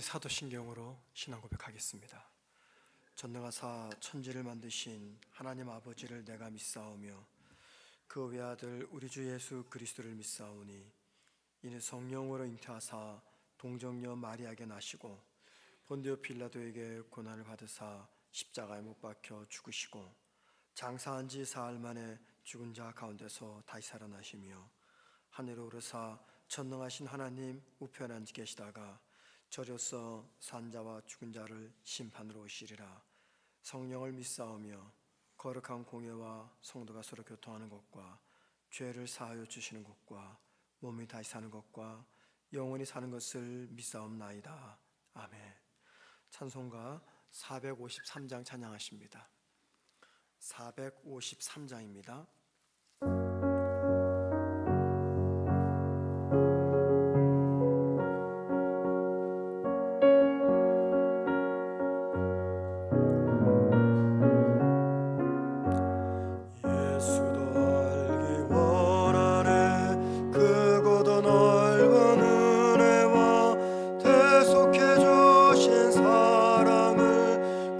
사도신경으로 신앙 고백하겠습니다. 전능하사 천지를 만드신 하나님 아버지를 내가 믿사오며 그 외아들 우리 주 예수 그리스도를 믿사오니 이는 성령으로 잉태하사 동정녀 마리아에게 나시고 본디오 빌라도에게 고난을 받으사 십자가에 못 박혀 죽으시고 장사한 지 사흘 만에 죽은 자 가운데서 다시 살아나시며 하늘에 오르사 전능하신 하나님 우편에 앉아 계시다가 저로서 산자와 죽은 자를 심판으로 오시리라. 성령을 믿사오며 거룩한 공예와 성도가 서로 교통하는 것과 죄를 사하여 주시는 것과 몸이 다시 사는 것과 영원히 사는 것을 믿사옵나이다. 아멘. 찬송가 453장 찬양하십니다. 453장입니다.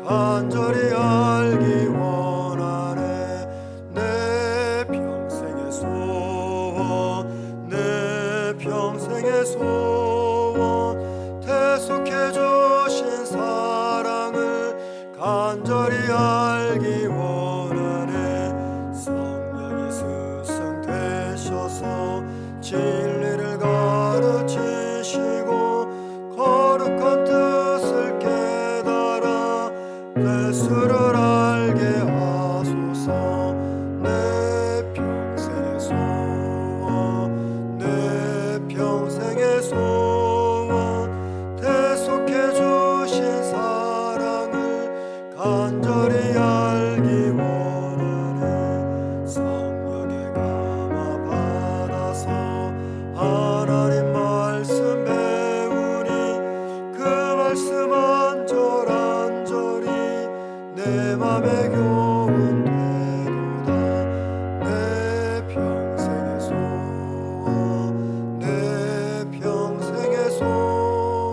간절히 알기 원하네. 내 평생의 소원, 내 평생의 소원, 대속해 주신 사랑을 간절히 알기 원하네. 성령이 스승 되셔서 진리를 가르치시고 거룩한 뜻을 예수를 알게 하소서. 내 평생의 소원, 내 평생의 소원, 대속해 주신 사랑을 간절히 알기 원하네. 성령에 감화 받아서 하나님 말씀 배우니 그 말씀 안절안절히 내 맘에 교훈 되도다. 내 평생의 소원, 내 평생의 소원,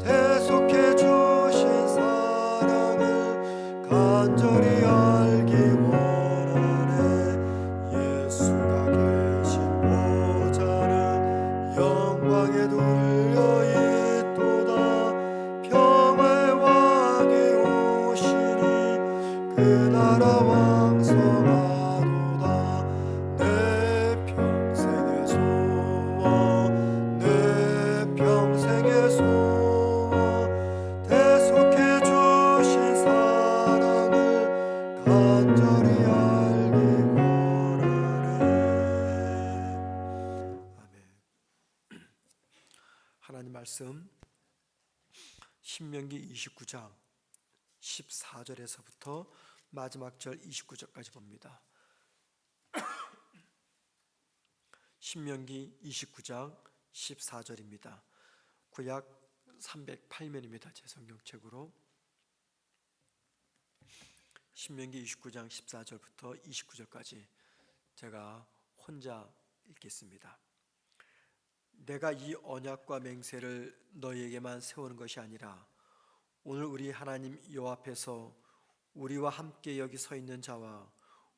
대속해 주신 사랑을 간절히 알기 원하네. 예수가 계신 보좌는 영광에 둘려 있도다. 평화의 왕이 그 나라 왕성하도다. 내 평생의 소원, 내 평생의 소원, 대속해 주신 사랑을 간절히 알기 원하네. 아멘. 하나님 말씀 신명기 29장 14절에서부터 마지막 절 29절까지 봅니다. 신명기 29장 14절입니다. 구약 308면입니다. 제 성경책으로. 신명기 29장 14절부터 29절까지 제가 혼자 읽겠습니다. 내가 이 언약과 맹세를 너희에게만 세우는 것이 아니라 오늘 우리 하나님 여호와 앞에서 우리와 함께 여기 서 있는 자와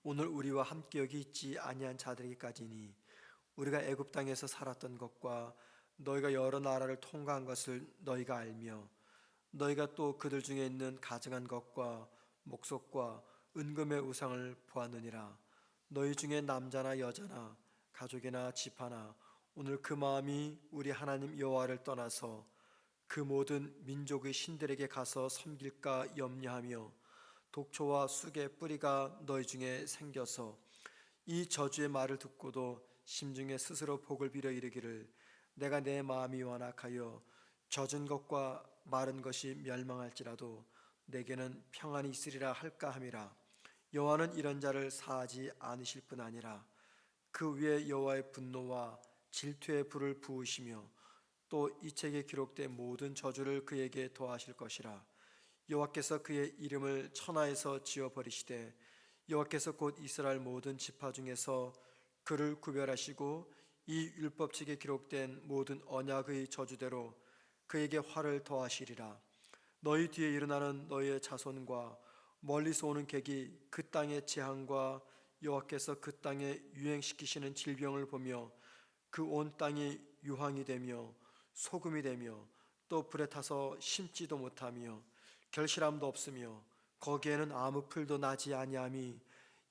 오늘 우리와 함께 여기 있지 아니한 자들에게까지니 우리가 애굽 땅에서 살았던 것과 너희가 여러 나라를 통과한 것을 너희가 알며 너희가 또 그들 중에 있는 가증한 것과 목석과 은금의 우상을 보았느니라. 너희 중에 남자나 여자나 가족이나 집하나 오늘 그 마음이 우리 하나님 여호와를 떠나서 그 모든 민족의 신들에게 가서 섬길까 염려하며 독초와 쑥의 뿌리가 너희 중에 생겨서 이 저주의 말을 듣고도 심중에 스스로 복을 빌어 이르기를 내가 내 마음이 완악하여 젖은 것과 마른 것이 멸망할지라도 내게는 평안이 있으리라 할까 함이라. 여호와는 이런 자를 사하지 않으실 뿐 아니라 그 위에 여호와의 분노와 질투의 불을 부으시며 또 이 책에 기록된 모든 저주를 그에게 더하실 것이라. 여호와께서 그의 이름을 천하에서 지워버리시되 여호와께서 곧 이스라엘 모든 지파 중에서 그를 구별하시고 이 율법책에 기록된 모든 언약의 저주대로 그에게 화를 더하시리라. 너희 뒤에 일어나는 너희의 자손과 멀리서 오는 객이 그 땅의 재앙과 여호와께서 그 땅에 유행시키시는 질병을 보며 그 온 땅이 유황이 되며 소금이 되며 또 불에 타서 심지도 못하며 결실함도 없으며 거기에는 아무 풀도 나지 아니함이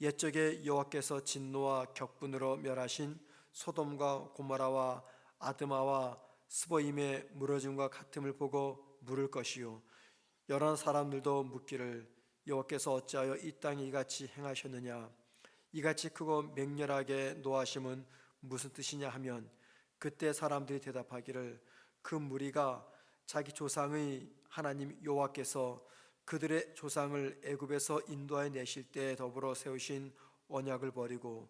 옛적에 여호와께서 진노와 격분으로 멸하신 소돔과 고모라와 아드마와 스보임의 무너짐과 같음을 보고 물을 것이요 여러 사람들도 묻기를 여호와께서 어찌하여 이 땅에 이같이 행하셨느냐 이같이 크고 맹렬하게 노하심은 무슨 뜻이냐 하면 그때 사람들이 대답하기를 그 무리가 자기 조상의 하나님 여호와께서 그들의 조상을 애굽에서 인도하여 내실 때 더불어 세우신 언약을 버리고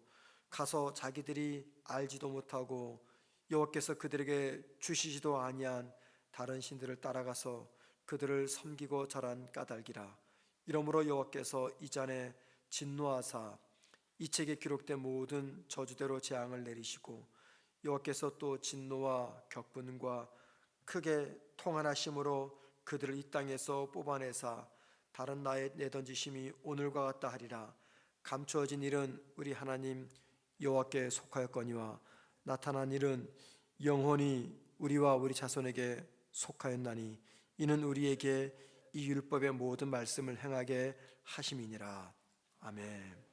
가서 자기들이 알지도 못하고 여호와께서 그들에게 주시지도 아니한 다른 신들을 따라가서 그들을 섬기고 자란 까닭이라. 이러므로 여호와께서 이전에 진노하사 이 책에 기록된 모든 저주대로 재앙을 내리시고 여호와께서 또 진노와 격분과 크게 통한하심으로 그들을 이 땅에서 뽑아내사 다른 나라에 내던지심이 오늘과 같다 하리라. 감추어진 일은 우리 하나님 여호와께 속하였거니와 나타난 일은 영원히 우리와 우리 자손에게 속하였나니 이는 우리에게 이 율법의 모든 말씀을 행하게 하심이니라. 아멘.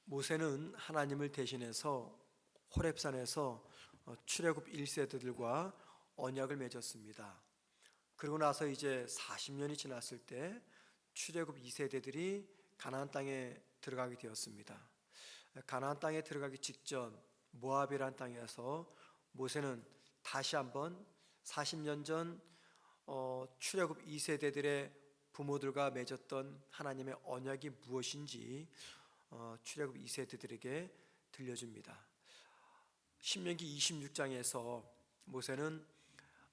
모세는 하나님을 대신해서 호렙산에서 출애굽 1세대들과 언약을 맺었습니다. 그러고 나서 이제 40년이 지났을 때 출애굽 2세대들이 가나안 땅에 들어가게 되었습니다. 가나안 땅에 들어가기 직전 모압이라는 땅에서 모세는 다시 한번 40년 전 출애굽 2세대들의 부모들과 맺었던 하나님의 언약이 무엇인지 출애굽 2세대들에게 들려줍니다. 신명기 26장에서 모세는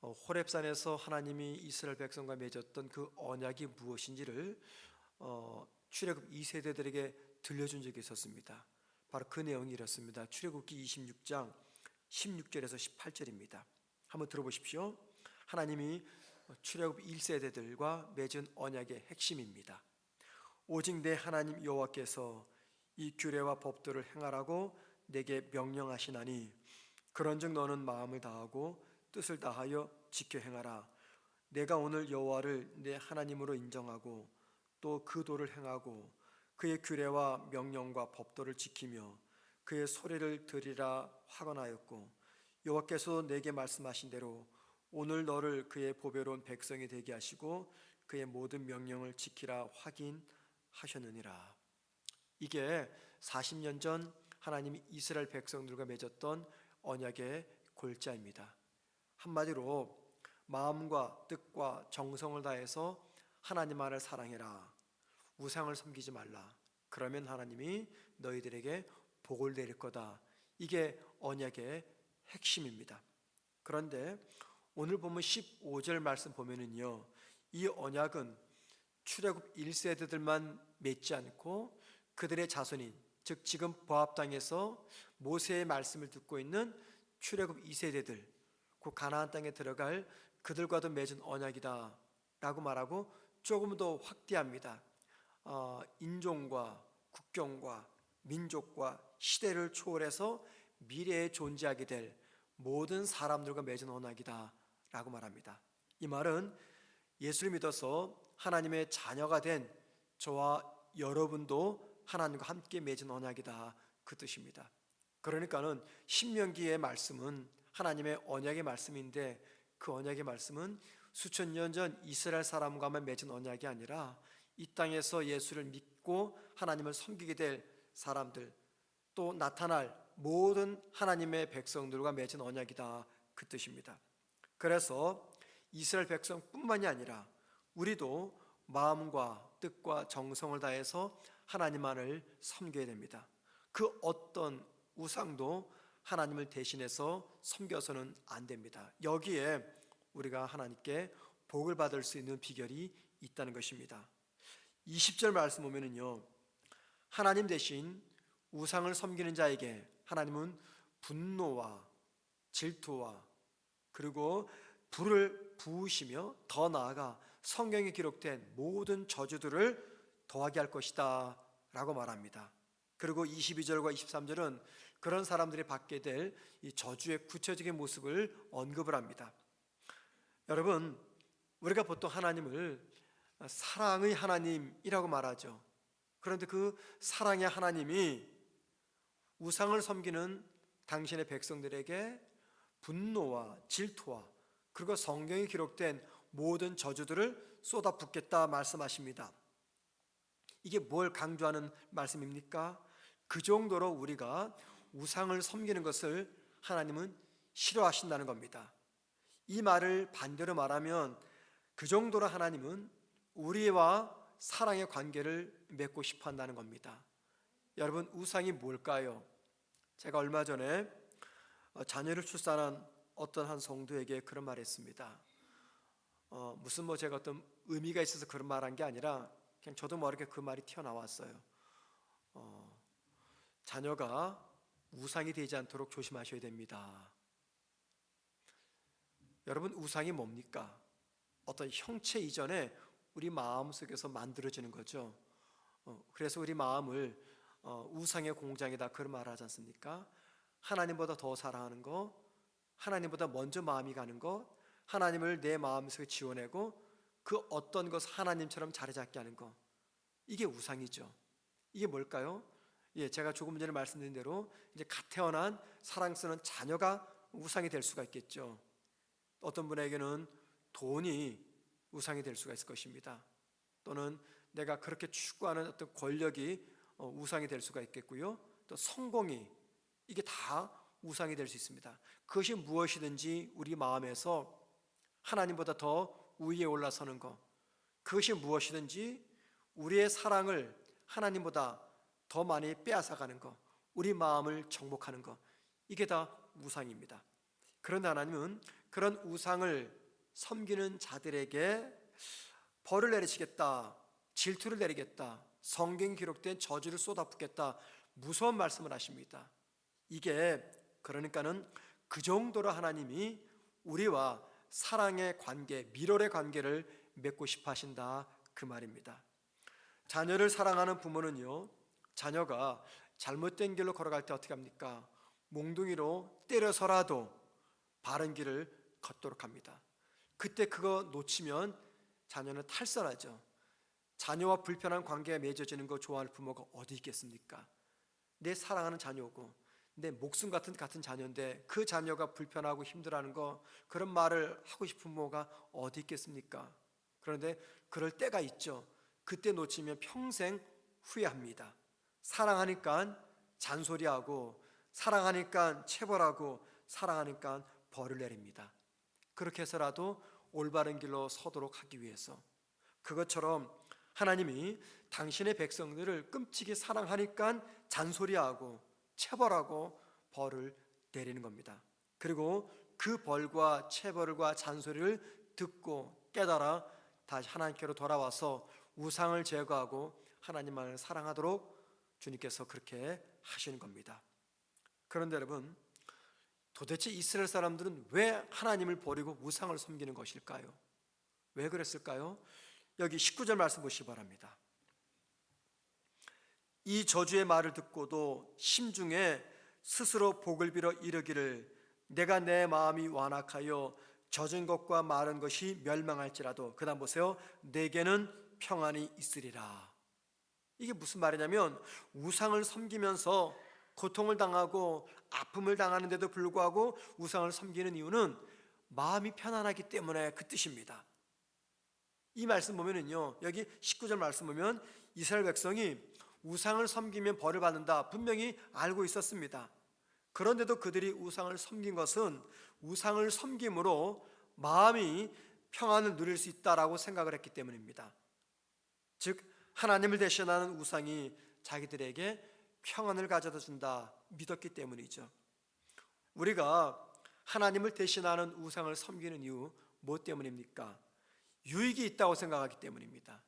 호렙산에서 하나님이 이스라엘 백성과 맺었던 그 언약이 무엇인지를 출애굽 2세대들에게 들려준 적이 있었습니다. 바로 그 내용이 이렇습니다. 출애굽기 26장 16절에서 18절입니다. 한번 들어보십시오. 하나님이 출애굽 1세대들과 맺은 언약의 핵심입니다. 오직 내 하나님 여호와께서 이 규례와 법도를 행하라고 내게 명령하시나니 그런즉 너는 마음을 다하고 뜻을 다하여 지켜 행하라. 내가 오늘 여호와를 내 하나님으로 인정하고 또 그 도를 행하고 그의 규례와 명령과 법도를 지키며 그의 소리를 들으라 하건하였고 여호와께서 내게 말씀하신 대로 오늘 너를 그의 보배로운 백성이 되게 하시고 그의 모든 명령을 지키라 확인하셨느니라. 이게 40년 전 하나님이 이스라엘 백성들과 맺었던 언약의 골자입니다. 한마디로 마음과 뜻과 정성을 다해서 하나님만을 사랑해라. 우상을 섬기지 말라. 그러면 하나님이 너희들에게 복을 내릴 거다. 이게 언약의 핵심입니다. 그런데 오늘 보면 15절 말씀 보면은요, 이 언약은 출애굽 1세대들만 맺지 않고 그들의 자손인, 즉 지금 모압 땅에서 모세의 말씀을 듣고 있는 출애굽 2세대들, 그 가나안 땅에 들어갈 그들과도 맺은 언약이다 라고 말하고 조금 더 확대합니다. 인종과 국경과 민족과 시대를 초월해서 미래에 존재하게 될 모든 사람들과 맺은 언약이다 라고 말합니다. 이 말은 예수를 믿어서 하나님의 자녀가 된 저와 여러분도 하나님과 함께 맺은 언약이다, 그 뜻입니다. 그러니까는 신명기의 말씀은 하나님의 언약의 말씀인데 그 언약의 말씀은 수천 년 전 이스라엘 사람과만 맺은 언약이 아니라 이 땅에서 예수를 믿고 하나님을 섬기게 될 사람들, 또 나타날 모든 하나님의 백성들과 맺은 언약이다, 그 뜻입니다. 그래서 이스라엘 백성뿐만이 아니라 우리도 마음과 뜻과 정성을 다해서 하나님만을 섬겨야 됩니다. 그 어떤 우상도 하나님을 대신해서 섬겨서는 안 됩니다. 여기에 우리가 하나님께 복을 받을 수 있는 비결이 있다는 것입니다. 20절 말씀 보면은요, 하나님 대신 우상을 섬기는 자에게 하나님은 분노와 질투와 그리고 불을 부으시며 더 나아가 성경에 기록된 모든 저주들을 더하게 할 것이다 라고 말합니다. 그리고 22절과 23절은 그런 사람들이 받게 될 이 저주의 구체적인 모습을 언급을 합니다. 여러분, 우리가 보통 하나님을 사랑의 하나님이라고 말하죠. 그런데 그 사랑의 하나님이 우상을 섬기는 당신의 백성들에게 분노와 질투와 그리고 성경에 기록된 모든 저주들을 쏟아붓겠다 말씀하십니다. 이게 뭘 강조하는 말씀입니까? 그 정도로 우리가 우상을 섬기는 것을 하나님은 싫어하신다는 겁니다. 이 말을 반대로 말하면 그 정도로 하나님은 우리와 사랑의 관계를 맺고 싶어 한다는 겁니다. 여러분, 우상이 뭘까요? 제가 얼마 전에 자녀를 출산한 어떤 한 성도에게 그런 말을 했습니다. 무슨 제가 어떤 의미가 있어서 그런 말한 게 아니라 그냥 저도 모르게 그 말이 튀어나왔어요. 자녀가 우상이 되지 않도록 조심하셔야 됩니다. 여러분, 우상이 뭡니까? 어떤 형체 이전에 우리 마음속에서 만들어지는 거죠. 그래서 우리 마음을 우상의 공장이다 그런 말을 하지 않습니까? 하나님보다 더 사랑하는 거, 하나님보다 먼저 마음이 가는 것, 하나님을 내 마음속에 지워내고 그 어떤 것을 하나님처럼 자리 잡게 하는 것, 이게 우상이죠. 이게 뭘까요? 제가 조금 전에 말씀드린 대로 이제 갓 태어난 사랑스러운 자녀가 우상이 될 수가 있겠죠. 어떤 분에게는 돈이 우상이 될 수가 있을 것입니다. 또는 내가 그렇게 추구하는 어떤 권력이 우상이 될 수가 있겠고요. 또 성공이, 이게 다 우상이 될 수 있습니다. 그것이 무엇이든지 우리 마음에서 하나님보다 더 위에 올라서는 것, 그것이 무엇이든지 우리의 사랑을 하나님보다 더 많이 빼앗아가는 것, 우리 마음을 정복하는 것, 이게 다 우상입니다. 그런데 하나님은 그런 우상을 섬기는 자들에게 벌을 내리시겠다, 질투를 내리겠다, 성경에 기록된 저주를 쏟아붓겠다, 무서운 말씀을 하십니다. 이게 그러니까는 그 정도로 하나님이 우리와 사랑의 관계, 밀월의 관계를 맺고 싶어 하신다 그 말입니다. 자녀를 사랑하는 부모는요, 자녀가 잘못된 길로 걸어갈 때 어떻게 합니까? 몽둥이로 때려서라도 바른 길을 걷도록 합니다. 그때 그거 놓치면 자녀는 탈선하죠. 자녀와 불편한 관계가 맺어지는 거 좋아할 부모가 어디 있겠습니까? 내 사랑하는 자녀고 내 목숨 같은 자녀인데 그 자녀가 불편하고 힘들어하는 거, 그런 말을 하고 싶은 부모가 어디 있겠습니까? 그런데 그럴 때가 있죠. 그때 놓치면 평생 후회합니다. 사랑하니까 잔소리하고, 사랑하니까 체벌하고, 사랑하니까 벌을 내립니다. 그렇게 해서라도 올바른 길로 서도록 하기 위해서. 그것처럼 하나님이 당신의 백성들을 끔찍이 사랑하니까 잔소리하고 체벌하고 벌을 내리는 겁니다. 그리고 그 벌과 체벌과 잔소리를 듣고 깨달아 다시 하나님께로 돌아와서 우상을 제거하고 하나님만을 사랑하도록 주님께서 그렇게 하시는 겁니다. 그런데 여러분, 도대체 이스라엘 사람들은 왜 하나님을 버리고 우상을 섬기는 것일까요? 왜 그랬을까요? 여기 19절 말씀 보시기 바랍니다. 이 저주의 말을 듣고도 심중에 스스로 복을 빌어 이르기를 내가 내 마음이 완악하여 젖은 것과 마른 것이 멸망할지라도, 그 다음 보세요, 내게는 평안이 있으리라. 이게 무슨 말이냐면 우상을 섬기면서 고통을 당하고 아픔을 당하는데도 불구하고 우상을 섬기는 이유는 마음이 편안하기 때문에 그 뜻입니다. 이 말씀 보면은요, 여기 19절 말씀 보면 이스라엘 백성이 우상을 섬기면 벌을 받는다 분명히 알고 있었습니다. 그런데도 그들이 우상을 섬긴 것은 우상을 섬김으로 마음이 평안을 누릴 수 있다라고 생각을 했기 때문입니다. 즉 하나님을 대신하는 우상이 자기들에게 평안을 가져다 준다 믿었기 때문이죠. 우리가 하나님을 대신하는 우상을 섬기는 이유 뭐 때문입니까? 유익이 있다고 생각하기 때문입니다.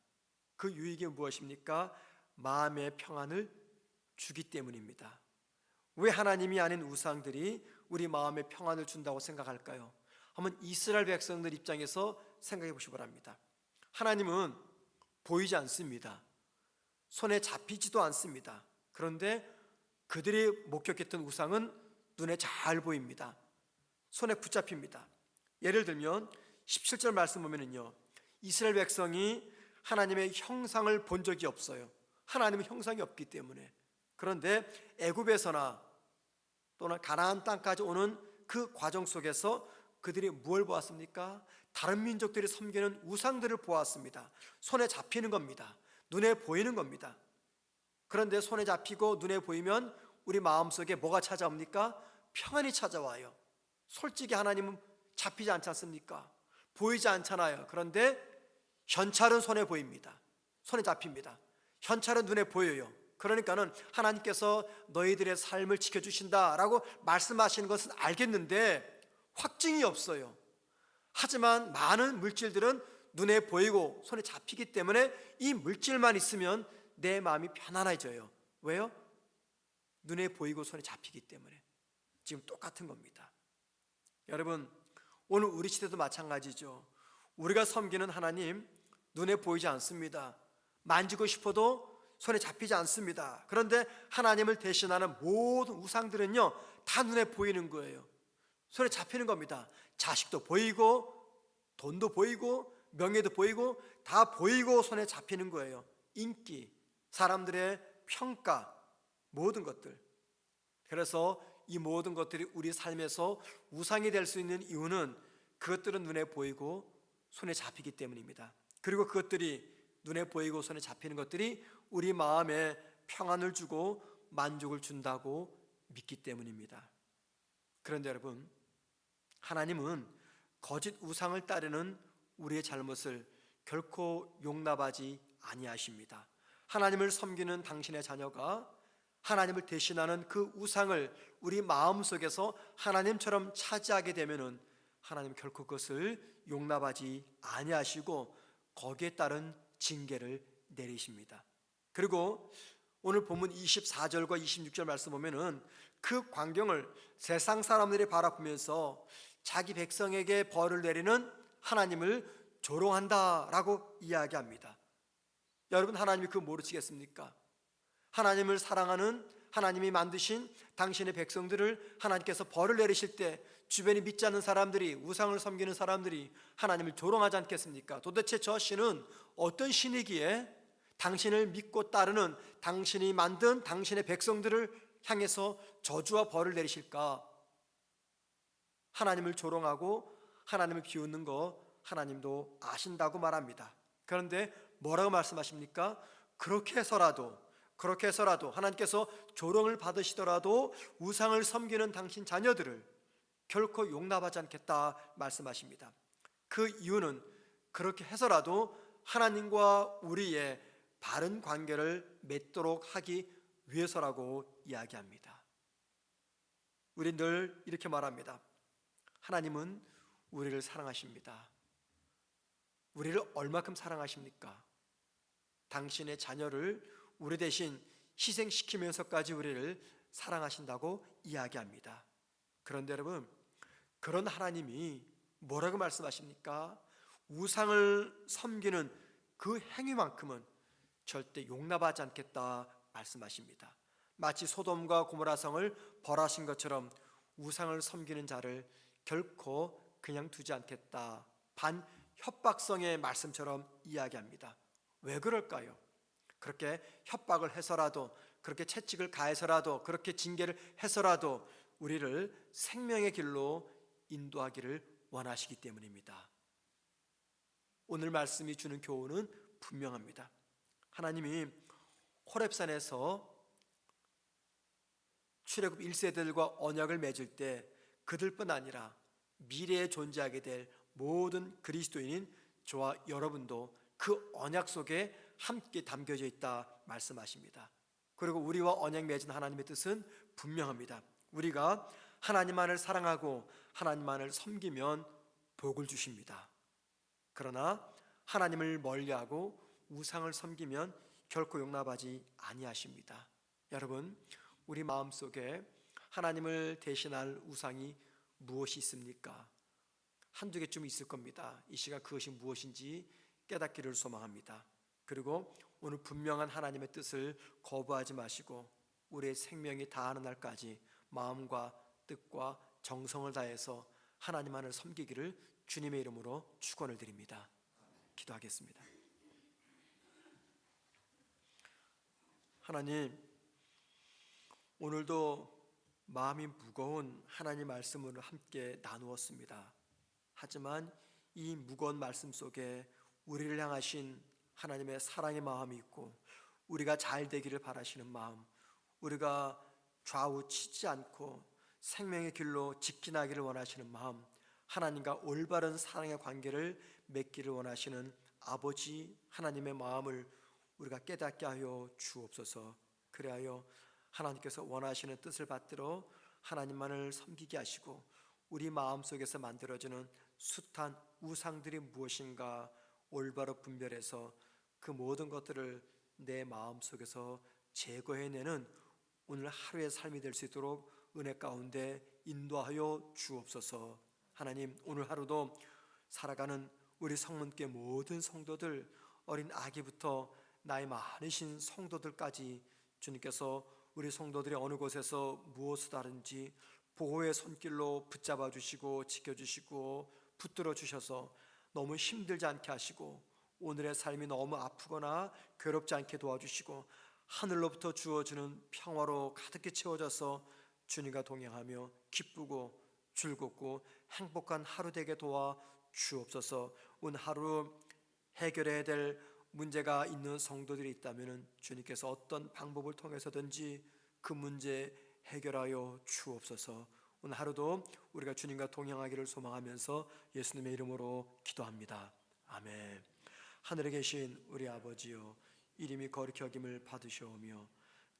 그 유익이 무엇입니까? 마음의 평안을 주기 때문입니다. 왜 하나님이 아닌 우상들이 우리 마음에 평안을 준다고 생각할까요? 한번 이스라엘 백성들 입장에서 생각해 보시기 바랍니다. 하나님은 보이지 않습니다. 손에 잡히지도 않습니다. 그런데 그들이 목격했던 우상은 눈에 잘 보입니다. 손에 붙잡힙니다. 예를 들면 17절 말씀 보면은요, 이스라엘 백성이 하나님의 형상을 본 적이 없어요. 하나님의 형상이 없기 때문에. 그런데 애굽에서나 또는 가나안 땅까지 오는 그 과정 속에서 그들이 무엇을 보았습니까? 다른 민족들이 섬기는 우상들을 보았습니다. 손에 잡히는 겁니다. 눈에 보이는 겁니다. 그런데 손에 잡히고 눈에 보이면 우리 마음속에 뭐가 찾아옵니까? 평안이 찾아와요. 솔직히 하나님은 잡히지 않지 않습니까? 보이지 않잖아요. 그런데 현찰은 손에 보입니다. 손에 잡힙니다. 현찰은 눈에 보여요. 그러니까는 하나님께서 너희들의 삶을 지켜주신다라고 말씀하시는 것은 알겠는데 확증이 없어요. 하지만 많은 물질들은 눈에 보이고 손에 잡히기 때문에 이 물질만 있으면 내 마음이 편안해져요. 왜요? 눈에 보이고 손에 잡히기 때문에. 지금 똑같은 겁니다. 여러분, 오늘 우리 시대도 마찬가지죠. 우리가 섬기는 하나님 눈에 보이지 않습니다. 만지고 싶어도 손에 잡히지 않습니다. 그런데 하나님을 대신하는 모든 우상들은요, 다 눈에 보이는 거예요. 손에 잡히는 겁니다. 자식도 보이고 돈도 보이고 명예도 보이고 다 보이고 손에 잡히는 거예요. 인기, 사람들의 평가, 모든 것들. 그래서 이 모든 것들이 우리 삶에서 우상이 될 수 있는 이유는 그것들은 눈에 보이고 손에 잡히기 때문입니다. 그리고 그것들이 눈에 보이고 손에 잡히는 것들이 우리 마음에 평안을 주고 만족을 준다고 믿기 때문입니다. 그런데 여러분, 하나님은 거짓 우상을 따르는 우리의 잘못을 결코 용납하지 아니하십니다. 하나님을 섬기는 당신의 자녀가 하나님을 대신하는 그 우상을 우리 마음속에서 하나님처럼 차지하게 되면은 하나님 결코 그것을 용납하지 아니하시고 거기에 따른 징계를 내리십니다. 그리고 오늘 본문 24절과 26절 말씀 보면은 그 광경을 세상 사람들이 바라보면서 자기 백성에게 벌을 내리는 하나님을 조롱한다라고 이야기합니다. 여러분, 하나님이 그거 모르시겠습니까? 하나님을 사랑하는 하나님이 만드신 당신의 백성들을 하나님께서 벌을 내리실 때 주변에 믿지 않는 사람들이, 우상을 섬기는 사람들이 하나님을 조롱하지 않겠습니까? 도대체 저 신은 어떤 신이기에 당신을 믿고 따르는 당신이 만든 당신의 백성들을 향해서 저주와 벌을 내리실까? 하나님을 조롱하고 하나님을 비웃는 거 하나님도 아신다고 말합니다. 그런데 뭐라고 말씀하십니까? 그렇게 해서라도 하나님께서 조롱을 받으시더라도 우상을 섬기는 당신 자녀들을 결코 용납하지 않겠다 말씀하십니다. 그 이유는 그렇게 해서라도 하나님과 우리의 바른 관계를 맺도록 하기 위해서라고 이야기합니다. 우리 늘 이렇게 말합니다. 하나님은 우리를 사랑하십니다. 우리를 얼마큼 사랑하십니까? 당신의 자녀를 우리 대신 희생시키면서까지 우리를 사랑하신다고 이야기합니다. 그런데 여러분, 그런 하나님이 뭐라고 말씀하십니까? 우상을 섬기는 그 행위만큼은 절대 용납하지 않겠다 말씀하십니다. 마치 소돔과 고모라 성을 벌하신 것처럼 우상을 섬기는 자를 결코 그냥 두지 않겠다, 반협박성의 말씀처럼 이야기합니다. 왜 그럴까요? 그렇게 협박을 해서라도, 그렇게 채찍을 가해서라도, 그렇게 징계를 해서라도 우리를 생명의 길로 인도하기를 원하시기 때문입니다. 오늘 말씀이 주는 교훈은 분명합니다. 하나님이 호렙산에서 출애굽 1세들과 언약을 맺을 때 그들뿐 아니라 미래에 존재하게 될 모든 그리스도인인 저와 여러분도 그 언약 속에 함께 담겨져 있다 말씀하십니다. 그리고 우리와 언약 맺은 하나님의 뜻은 분명합니다. 우리가 하나님만을 사랑하고 하나님만을 섬기면 복을 주십니다. 그러나 하나님을 멀리하고 우상을 섬기면 결코 용납하지 아니하십니다. 여러분, 우리 마음속에 하나님을 대신할 우상이 무엇이 있습니까? 한두 개쯤 있을 겁니다. 이 시간 그것이 무엇인지 깨닫기를 소망합니다. 그리고 오늘 분명한 하나님의 뜻을 거부하지 마시고 우리의 생명이 다하는 날까지 마음과 뜻과 정성을 다해서 하나님만을 섬기기를 주님의 이름으로 축원을 드립니다. 기도하겠습니다. 하나님, 오늘도 마음이 무거운 하나님 말씀을 함께 나누었습니다. 하지만 이 무거운 말씀 속에 우리를 향하신 하나님의 사랑의 마음이 있고 우리가 잘 되기를 바라시는 마음, 우리가 좌우치지 않고 생명의 길로 직진하기를 원하시는 마음, 하나님과 올바른 사랑의 관계를 맺기를 원하시는 아버지 하나님의 마음을 우리가 깨닫게 하여 주옵소서. 그리하여 하나님께서 원하시는 뜻을 받들어 하나님만을 섬기게 하시고 우리 마음속에서 만들어지는 숱한 우상들이 무엇인가 올바로 분별해서 그 모든 것들을 내 마음속에서 제거해내는 오늘 하루의 삶이 될 수 있도록 은혜 가운데 인도하여 주옵소서. 하나님, 오늘 하루도 살아가는 우리 성문계 모든 성도들, 어린 아기부터 나이 많으신 성도들까지 주님께서 우리 성도들이 어느 곳에서 무엇을 하든지 보호의 손길로 붙잡아 주시고 지켜주시고 붙들어 주셔서 너무 힘들지 않게 하시고 오늘의 삶이 너무 아프거나 괴롭지 않게 도와주시고 하늘로부터 주어지는 평화로 가득히 채워져서 주님과 동행하며 기쁘고 즐겁고 행복한 하루 되게 도와 주옵소서. 오늘 하루 해결해야 될 문제가 있는 성도들이 있다면 주님께서 어떤 방법을 통해서든지 그 문제 해결하여 주옵소서. 오늘 하루도 우리가 주님과 동행하기를 소망하면서 예수님의 이름으로 기도합니다. 아멘. 하늘에 계신 우리 아버지여, 이름이 거룩히 여김을 받으시오며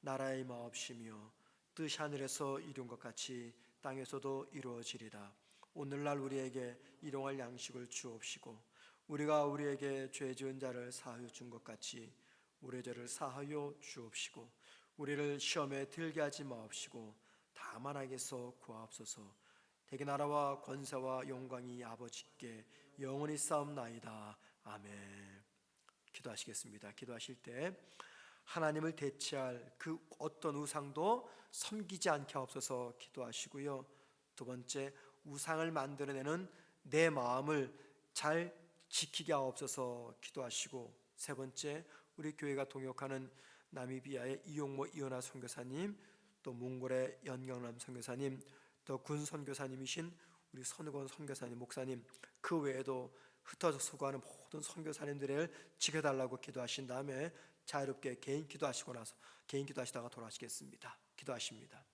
나라의 마옵시며 뜻이 하늘에서 이룬 것 같이 땅에서도 이루어지리라. 오늘날 우리에게 일용할 양식을 주옵시고 우리가 우리에게 죄 지은 자를 사하여 준 것 같이 우리의 죄를 사하여 주옵시고 우리를 시험에 들게 하지 마옵시고 다만 악에서 구하옵소서. 대개 나라와 권세와 영광이 아버지께 영원히 싸움나이다. 아멘. 기도하시겠습니다. 기도하실 때 하나님을 대체할 그 어떤 우상도 섬기지 않게 하옵소서 기도하시고요. 두 번째, 우상을 만들어내는 내 마음을 잘 지키게 하옵소서 기도하시고, 세 번째, 우리 교회가 동역하는 나미비아의 이용모 이은하 선교사님, 또 몽골의 연경남 선교사님, 또 군 선교사님이신 우리 선우건 선교사님 목사님, 그 외에도 흩어져 수고하는 모든 선교사님들을 지켜달라고 기도하신 다음에 자유롭게 개인 기도하시고 나서 개인 기도하시다가 돌아가시겠습니다. 기도하십니다.